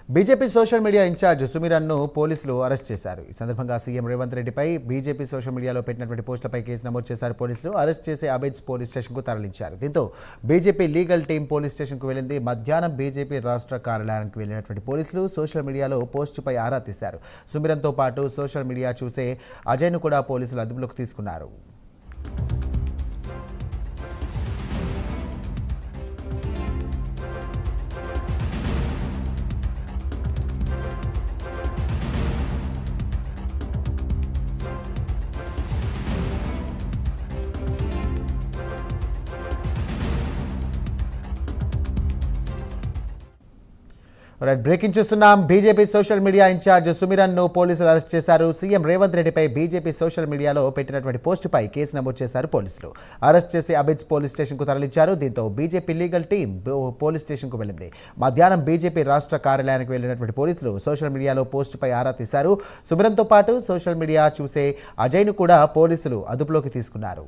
BJP social media incharge సుమిరన్ను పోలీసులు arrest చేశారు. ఈ సందర్భంగా సీఎం రేవంత్ రెడ్డిపై బీజేపీ సోషల్ మీడియాలో పెట్టినటువంటి పోస్టులపై కేసు నమోదు చేశారు పోలీసులు. అరెస్ట్ చేసి అబేడ్స్ పోలీస్ స్టేషన్కు తరలించారు. దీంతో బీజేపీ లీగల్ టీం పోలీస్ స్టేషన్కు వెళ్లింది. మధ్యాహ్నం బీజేపీ రాష్ట్ర కార్యాలయానికి వెళ్లినటువంటి పోలీసులు సోషల్ మీడియాలో పోస్టుపై ఆరా తీశారు. సుమిరన్తో పాటు సోషల్ మీడియా చూసే అజయ్ను కూడా పోలీసులు అదుపులోకి తీసుకున్నారు. బ్రేకింగ్ చూస్తున్నాం. బీజేపీ సోషల్ మీడియా ఇన్ఛార్జ్ సుమిరన్ను పోలీసులు అరెస్ట్ చేశారు. సీఎం రేవంత్ రెడ్డిపై బీజేపీ సోషల్ మీడియాలో పెట్టినటువంటి పోస్టుపై కేసు నమోదు చేశారు పోలీసులు. అరెస్ట్ చేసి అబిడ్స్ పోలీస్ స్టేషన్కు తరలించారు. దీంతో బీజేపీ లీగల్ టీం పోలీస్ స్టేషన్కు వెళ్లింది. మధ్యాహ్నం బీజేపీ రాష్ట్ర కార్యాలయానికి వెళ్లినటువంటి పోలీసులు సోషల్ మీడియాలో పోస్టుపై ఆరా తీశారు. సుమిరన్తో పాటు సోషల్ మీడియా చూసే అజయ్ను కూడా పోలీసులు అదుపులోకి తీసుకున్నారు.